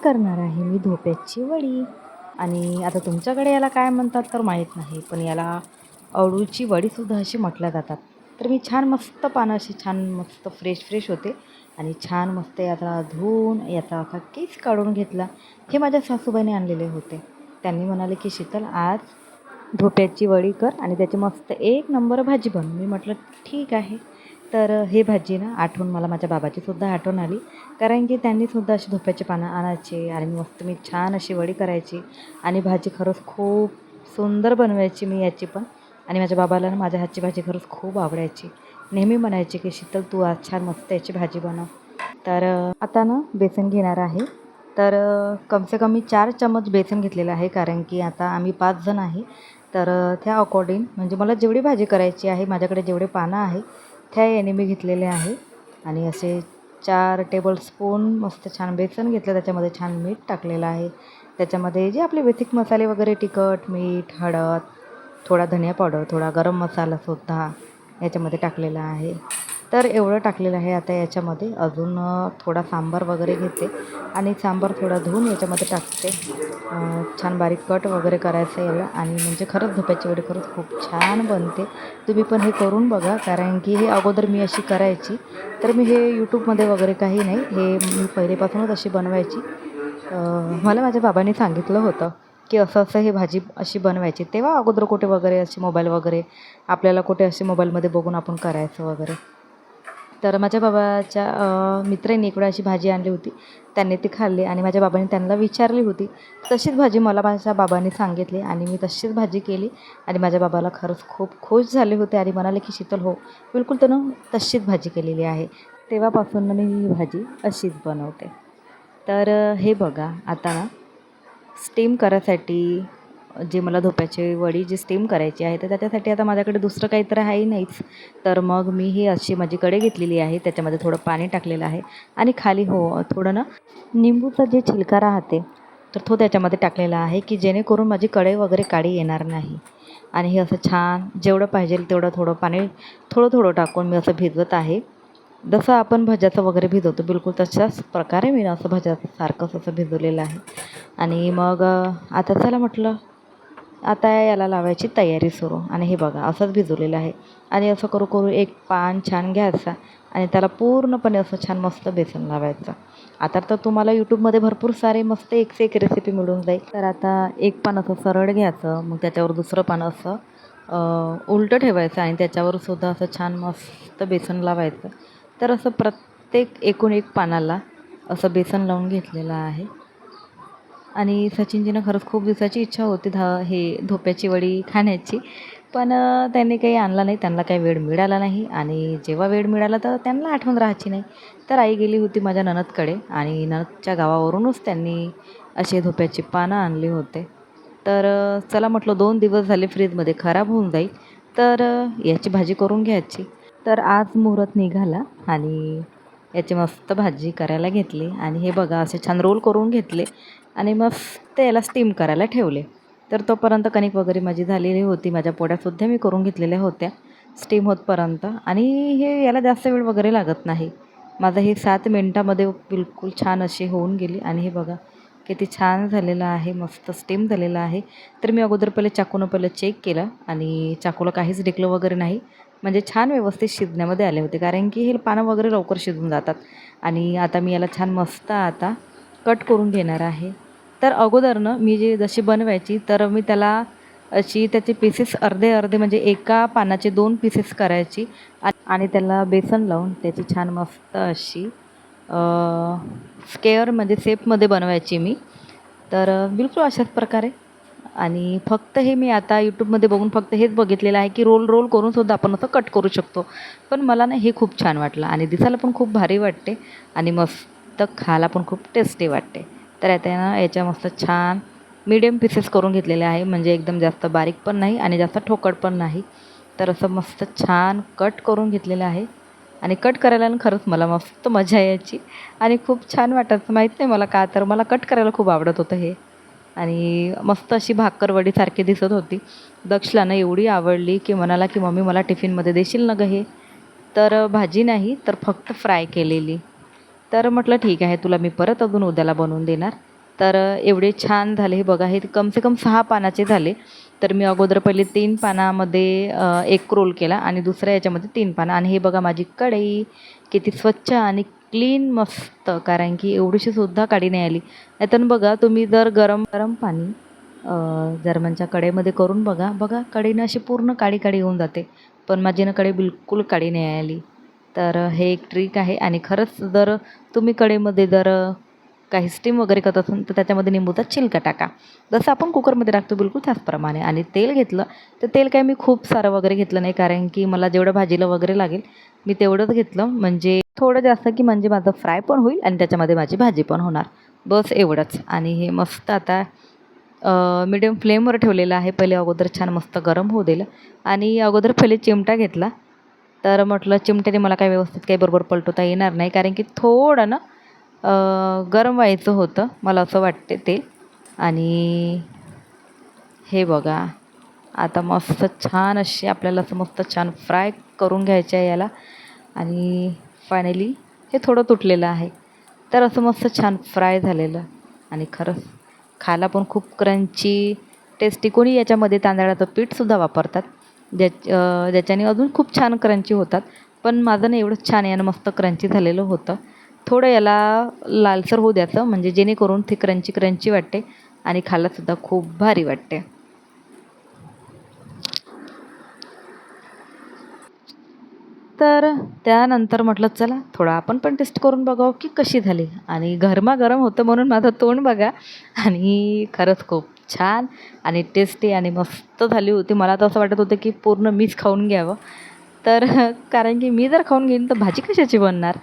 करणार आहे मी धोप्याची वडी. आणि आता तुमच्याकडे याला काय म्हणतात तर माहीत नाही, पण याला अळूची वडीसुद्धा अशी म्हटल्या जातात. तर मी छान मस्त पानं अशी छान मस्त फ्रेश फ्रेश होते आणि छान मस्त याला धुवून याचा असा केस काढून घेतला. हे माझ्या सासूबाईने आणलेले होते. त्यांनी म्हणाले की शीतल आज धोप्याची वडी कर आणि त्याची मस्त एक नंबर भाजी बनव. मी म्हटलं ठीक आहे. तर हे भाजी ना आठवण मला माझ्या बाबाचीसुद्धा आठवण आली, कारण की त्यांनीसुद्धा अशी धोप्याची पानं आणायचे आणि मस्त मी छान अशी वडी करायची आणि भाजी खरंच खूप सुंदर बनवायची मी याची पण. आणि माझ्या बाबाला ना माझ्या हातची भाजी खरंच खूप आवडायची. नेहमी म्हणायची की शीतल तू आज छान मस्त याची भाजी बनव. तर आता ना बेसन घेणार आहे. तर कमसे कमी 4 चम्मच बेसन घेतलेलं आहे, कारण की आता आम्ही 5 जण आहे. तर त्या अकॉर्डिंग म्हणजे मला जेवढी भाजी करायची आहे, माझ्याकडे जेवढे पानं आहे त्या याने मी घेतलेले आहे. आणि असे 4 टेबलस्पून मस्त छान बेसन घेतलं, त्याच्यामध्ये छान मीठ टाकलेलं आहे. त्याच्यामध्ये जे आपले बेसिक मसाले वगैरे तिखट, मीठ, हळद, थोडा धनिया पावडर, थोडा गरम मसालासुद्धा याच्यामध्ये टाकलेला आहे. तर एवढं टाकलेलं आहे. आता याच्यामध्ये अजून थोडा सांबार वगैरे घेते आणि सांबार थोडा धुवून याच्यामध्ये टाकते. छान बारीक कट वगैरे करायचं याला आणि म्हणजे खरंच धोप्याची वडी खरंच खूप छान बनते. तुम्ही पण हे करून बघा, कारण की हे अगोदर मी अशी करायची. तर मी हे यूट्यूबमध्ये वगैरे काही नाही, हे मी पहिलेपासूनच अशी बनवायची. मला माझ्या बाबांनी सांगितलं होतं की असं असं हे भाजी अशी बनवायची. तेव्हा अगोदर कुठे वगैरे असे मोबाईल वगैरे आपल्याला कुठे असे मोबाईलमध्ये बघून आपण करायचं वगैरे. तर माझ्या बाबाच्या मित्रांनी इकडे अशी भाजी आणली होती. त्यांनी ती खाल्ली आणि माझ्या बाबांनी त्यांना विचारली होती. तशीच भाजी मला माझ्या बाबांनी सांगितली आणि मी तशीच भाजी केली आणि माझ्या बाबाला खरंच खूप खुश झाले होते आणि म्हणाले की शीतल हो बिलकुल त्यानं तशीच भाजी केलेली आहे. तेव्हापासून मी ही भाजी अशीच बनवते. तर हे बघा आता ना स्टीम करायसाठी जे मला धोप्याची वडी जी स्टीम करायची आहे, तर त्याच्यासाठी आता माझ्याकडे दुसरं काही तर आहे नाहीच. तर मग मी ही अशी माझी कढई घेतलेली आहे, त्याच्यामध्ये थोडं पाणी टाकलेलं आहे आणि खाली थोडं ना निंबूचा जे छिलका राहते तर तो त्याच्यामध्ये टाकलेला आहे, की जेणेकरून माझी कढई वगैरे काळी येणार नाही. आणि हे असं छान जेवढं पाहिजे तेवढं थोडं पाणी थोडं थोडं टाकून मी असं भिजवत आहे. जसं आपण भज्याचं वगैरे भिजवतो बिलकुल तशाच प्रकारे मी असं भज्याचं सारखंच असं भिजवलेलं आहे. आणि मग आता चला म्हटलं आता याला लावायची तयारी सुरू. आणि हे बघा असंच भिजवलेलं आहे आणि असं करू करू एक पान छान घ्यायचा आणि त्याला पूर्णपणे असं छान मस्त बेसन लावायचं. आता तर तुम्हाला यूट्यूबमध्ये भरपूर सारे मस्त एक से एक रेसिपी मिळून जाईल. तर आता एक पान असं सरळ घ्यायचं, मग त्याच्यावर दुसरं पान असं उलटं ठेवायचं आणि त्याच्यावर सुद्धा असं छान मस्त बेसन लावायचं. तर असं प्रत्येक एकूण एक पानाला असं बेसन लावून घेतलेलं आहे. आणि सचिनजीनं खरंच खूप दिवसाची इच्छा होती हे धोप्याची वडी खाण्याची, पण त्यांनी काही आणला नाही, त्यांना काही वेळ मिळाला नाही. आणि जेव्हा वेळ मिळाला तर त्यांना आठवण राहायची नाही. तर आई गेली होती माझ्या नणंदकडे आणि नणंदच्या गावावरूनच त्यांनी असे धोप्याची पानं आणली होते. तर चला म्हटलं 2 दिवस झाले फ्रीजमध्ये खराब होऊन जाईल, तर याची भाजी करून घ्यायची. तर आज मुहूर्त निघाला आणि याची मस्त भाजी करायला घेतली. आणि हे बघा असे छान रोल करून घेतले आणि मस्त याला स्टीम करायला ठेवले. तर तोपर्यंत कणिक वगैरे माझी झालेली होती, माझ्या पोळ्यासुद्धा मी करून घेतलेल्या होत्या स्टीम होतपर्यंत. आणि हे याला जास्त वेळ वगैरे लागत नाही. माझं हे 7 मिनटामध्ये बिलकुल छान अशी होऊन गेली. आणि हे बघा किती छान झालेलं आहे, मस्त स्टीम झालेलं आहे. तर मी अगोदर चाकूनं चेक केलं आणि चाकूला काहीच ढिकलं वगैरे नाही, म्हणजे छान व्यवस्थित शिजण्यामध्ये आले होते, कारण की हे पानं वगैरे लवकर शिजून जातात. आणि आता मी याला छान मस्त आता कट करून घेणार आहे. तर अगोदरनं मी जशी बनवायची तर मी त्याला अशी त्याचे पीसेस अर्धे अर्धे म्हणजे एका पानाचे 2 पीसेस करायची आणि त्याला बेसन लावून त्याची छान मस्त अशी स्क्वेअर म्हणजे शेपमध्ये बनवायची मी. तर बिलकुल अशाच प्रकारे. आणि फक्त हे मी आता यूट्यूबमध्ये बघून फक्त हेच बघितलेलं आहे की रोल करूनसुद्धा आपण असं कट करू शकतो. पण मला ना हे खूप छान वाटलं आणि दिसायला पण खूप भारी वाटते आणि मस्त खायला पण खूप टेस्टी वाटते. तर आता ना याच्या मस्त छान मीडियम पीसेस करून घेतलेले आहे, म्हणजे एकदम जास्त बारीक पण नाही आणि जास्त ठोकट पण नाही. तर असं मस्त छान कट करून घेतलेलं आहे. आणि कट करायला ना खरंच मला मस्त मजा यायची आणि खूप छान वाटायचं. माहीत नाही मला का, तर मला कट करायला खूप आवडत होतं हे. आणि मस्त अशी भाकरवडीसारखी दिसत होती. दक्षला ना एवढी आवडली की म्हणाला की मम्मी मला टिफिनमध्ये देशील ना गं हे. तर भाजी नाही तर फक्त फ्राय केलेली. तर म्हटलं ठीक आहे तुला मी परत अजून उद्याला बनवून देणार. तर एवढे छान झाले. हे बघा, हे कम से कम 6 पानाचे झाले. तर मी अगोदर पहिले 3 पानामध्ये एक रोल केला आणि दुसऱ्या याच्यामध्ये 3 पानं. आणि हे बघा माझी कढई किती स्वच्छ आणि क्लीन मस्त, कारण की एवढीशी सुद्धा काडी नाही आली. नाहीतर बघा तुम्ही जर गरम गरम पाणी जर्मनच्या कढईमध्ये करून बघा, कढईनं अशी पूर्ण काडी काडी येऊन जाते. पण माझी ना कढई बिलकुल काडी नाही आली. तर हे एक ट्रिक आहे. आणि खरंच जर तुम्ही कढईमध्ये जर काही स्टीम वगैरे करत असेल तर त्याच्यामध्ये निंबूचा छिलका टाका, जसं आपण कुकरमध्ये टाकतो बिलकुल त्याचप्रमाणे. आणि तेल घेतलं तर तेल काय मी खूप सारं वगैरे घेतलं नाही, कारण की मला जेवढं भाजीला वगैरे लागेल मी तेवढंच घेतलं. म्हणजे थोडं जास्त की म्हणजे माझं फ्राय पण होईल आणि त्याच्यामध्ये माझी भाजी पण होणार, बस एवढंच. आणि हे मस्त आता मीडियम फ्लेमवर ठेवलेलं आहे. पहिले अगोदर छान मस्त गरम होऊ दिलं आणि अगोदर पहिले चिमटा घेतला. तर म्हटलं चिमट्याने मला काय व्यवस्थित काही बरोबर पलटवता येणार नाही, कारण की थोडं ना गरम व्हायचं होतं, मला असं वाटते तेल. आणि हे बघा, आता मस्त छान अशी आपल्याला असं मस्त छान फ्राय करून घ्यायचं आहे याला. आणि फायनली हे थोडं तुटलेलं आहे. तर असं मस्त छान फ्राय झालेलं. आणि खरंच खायला पण खूप क्रंची टेस्टी. कोणी याच्यामध्ये तांदळाचं पीठसुद्धा वापरतात, ज्याच्याने अजून खूप छान क्रंची होतात. पण माझं ना एवढं छान यानं मस्त क्रंची झालेलं होतं. थोडं याला लालसर होऊ द्यायचं, म्हणजे जेणेकरून ते क्रंची क्रंची वाटते आणि खायलासुद्धा खूप भारी वाटते. तर त्यानंतर म्हटलं चला थोडं आपण पण टेस्ट करून बघावं की कशी झाली. आणि गरमागरम होतं म्हणून माझं तोंड बघा. आणि खरंच खूप छान आणि टेस्टी आणि मस्त झाली होती. मला तर असं वाटत होतं की पूर्ण मीच खाऊन घ्यावं. तर कारण की मी जर खाऊन घेईन तर भाजी कशाची बनणार.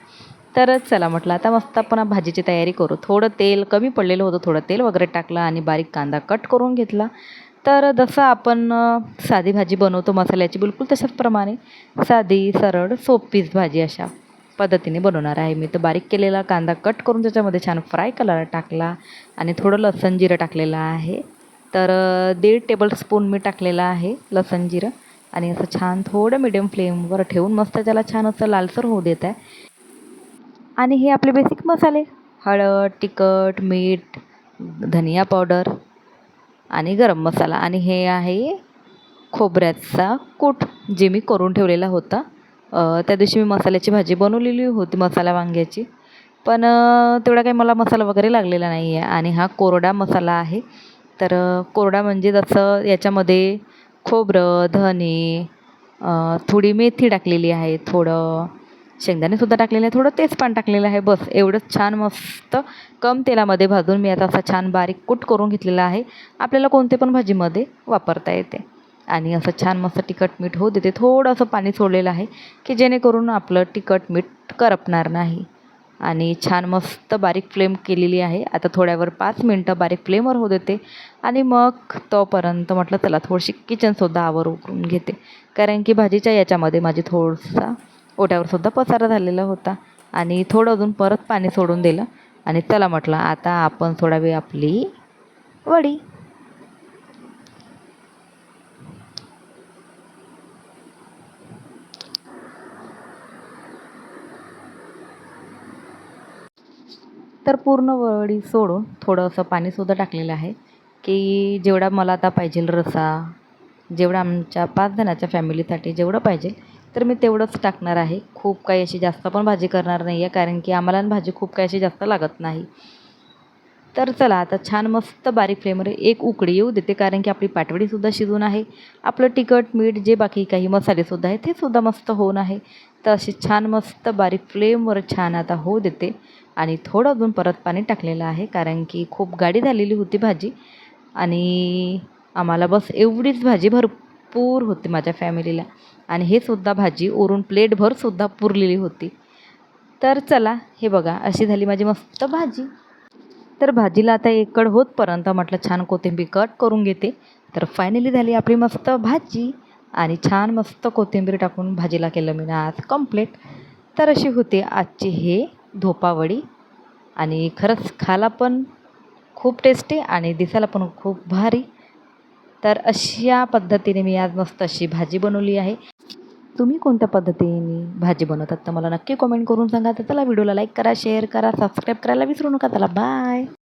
तर चला म्हटलं आता मस्त आपण भाजीची तयारी करू. थोडं तेल कमी पडलेलं होतं, थोडं तेल वगैरे टाकलं आणि बारीक कांदा कट करून घेतला. तर जसं आपण साधी भाजी बनवतो मसाल्याची बिलकुल तशाच प्रमाणे साधी सरळ सोपीच भाजी अशा पद्धतीने बनवणार आहे मी. तर बारीक केलेला कांदा कट करून त्याच्यामध्ये छान फ्राय करायला टाकला आणि थोडं लसण जिरं टाकलेलं आहे. तर 1.5 टेबलस्पून मी टाकलेलं आहे लसण जिरं. आणि असं छान थोडं मीडियम फ्लेमवर ठेवून मस्त त्याला छान असं लालसर होऊ देत आहे. आणि हे आपले बेसिक मसाले, हळद, तिखट, मीठ, धनिया पावडर आणि गरम मसाला. आणि हे आहे खोबऱ्याचा कूट, जे मी करून ठेवलेला होता. त्या दिवशी मी मसाल्याची भाजी बनवलेली होती, मसाला वांग्याची. पण तेवढा काही मला मसाला वगैरे लागलेला नाही आहे. आणि हा कोरडा मसाला आहे. तर कोरडा म्हणजे जसं याच्यामध्ये खोबरं, धने, थोडी मेथी टाकलेली आहे, थोडं शेंगदाणेसुद्धा टाकलेले आहे, थोडं तेजपान टाकलेलं आहे, बस एवढंच. छान मस्त कम तेलामध्ये भाजून मी आता असा छान बारीक कूट करून घेतलेला आहे. आपल्याला कोणते पण भाजीमध्ये वापरता येते. आणि असं छान मस्त तिखट मीठ होऊ देते. थोडंसं पाणी सोडलेलं आहे की जेणेकरून आपलं तिखट मीठ करपणार नाही. आणि छान मस्त बारीक फ्लेम केलेली आहे. आता थोड्यावर 5 मिनटं बारीक फ्लेमवर होऊ देते. आणि मग तोपर्यंत म्हटलं चला थोडीशी किचनसुद्धा आवरून घेते, कारण की भाजीच्या याच्यामध्ये माझी थोडासा ओट्यावरसुद्धा पसारा झालेला होता. आणि थोडं अजून परत पाणी सोडून दिलं. आणि चला म्हटलं आता आपण थोडा वेळ आपली वडी. तर पूर्ण वडी सोडून थोडं असं पाणीसुद्धा टाकलेलं आहे, की जेवढा मला आता पाहिजे रस्सा, जेवढं आमच्या 5 जणाच्या फॅमिलीसाठी जेवढं पाहिजे तर मी तेवढंच टाकणार आहे. खूप काही अशी जास्त पण भाजी करणार नाही आहे, कारण की आम्हाला भाजी खूप काही अशी जास्त लागत नाही. तर चला आता छान मस्त बारीक फ्लेमवर एक उकळी येऊ देते, कारण की आपली पाटवडीसुद्धा शिजून आहे. आपलं तिखट मीठ जे बाकी काही मसालेसुद्धा आहे ते सुद्धा मस्त होऊन आहे. तर अशी छान मस्त बारीक फ्लेमवर छान आता होऊ देते. आणि थोडं अजून परत पाणी टाकलेलं आहे, कारण की खूप गाढी झालेली होती भाजी. आणि आम्हाला बस एवढीच भाजी भरपूर होती माझ्या फॅमिलीला. आणि हे सुद्धा भाजी वरून प्लेटभरसुद्धा पुरलेली होती. तर चला हे बघा अशी झाली माझी मस्त भाजी. तर भाजीला आता एक कड होतपर्यंत म्हटलं छान कोथिंबीर कट करून घेते. तर फायनली झाली आपली मस्त भाजी. आणि छान मस्त कोथिंबीर टाकून भाजीला केलं मी आज कंप्लीट. तर अशी होती आजची हे धोपावडी. आणि खरंच खायला पण खूप टेस्टी आणि दिसायला पण खूप भारी. तर अशा पद्धतीने मी आज मस्त अशी भाजी बनवली आहे. तुम्ही कोणत्या पद्धतीने भाजी बनवतात तर मला नक्की कमेंट करून सांगा. तर चला व्हिडिओला लाईक करा, शेअर करा, सबस्क्राईब करायला विसरू नका. चला बाय.